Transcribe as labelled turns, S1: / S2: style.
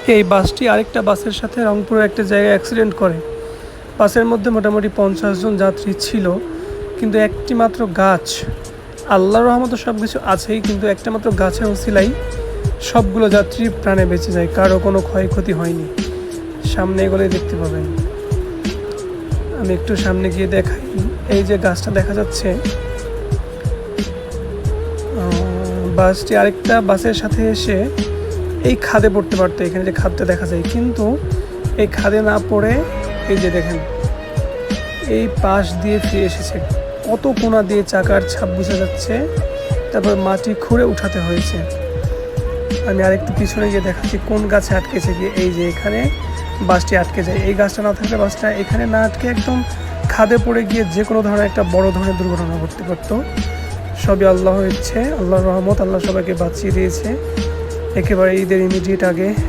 S1: এই বাসটি আরেকটা বাসের সাথে রংপুরের একটা জায়গায় অ্যাক্সিডেন্ট করে। বাসের মধ্যে মোটামুটি 50 জন যাত্রী ছিল, কিন্তু একটি মাত্র গাছ, আল্লাহর রহমতে সব কিছু আছেই, কিন্তু একটা মাত্র গাছের উছিলাই সবগুলো যাত্রী প্রাণে বেঁচে যায়, কারো কোনো ক্ষয়ক্ষতি হয়নি। সামনে এগুলোই দেখতে পাবেন। আমি একটু সামনে গিয়ে দেখাই। এই যে গাছটা দেখা যাচ্ছে, বাসটি আরেকটা বাসের সাথে এসে এই খাদে পড়তে পারতো, এখানে যে খাদটা দেখা যায়, কিন্তু এই খাদে না পড়ে এই যে দেখেন এই পাশ দিয়ে ফিরে এসেছে। কত কোণা দিয়ে চাকার ছাপ বোঝা যাচ্ছে, তারপর মাটি খুঁড়ে উঠাতে হয়েছে। আমি আরেকটু পিছনে গিয়ে দেখাচ্ছি কোন গাছে আটকেছে গিয়ে। এই যে এখানে বাসটি আটকে যায়, এই গাছটা না থাকলে বাসটা এখানে না আটকে একদম খাদে পড়ে গিয়ে যে কোনো ধরনের একটা বড় ধরনের দুর্ঘটনা ঘটতে পারতো। সবই আল্লাহর ইচ্ছে, আল্লাহর রহমত, আল্লাহ সবাইকে বাঁচিয়ে দিয়েছে একেবারে ঈদের ইমিডিয়েট আগে।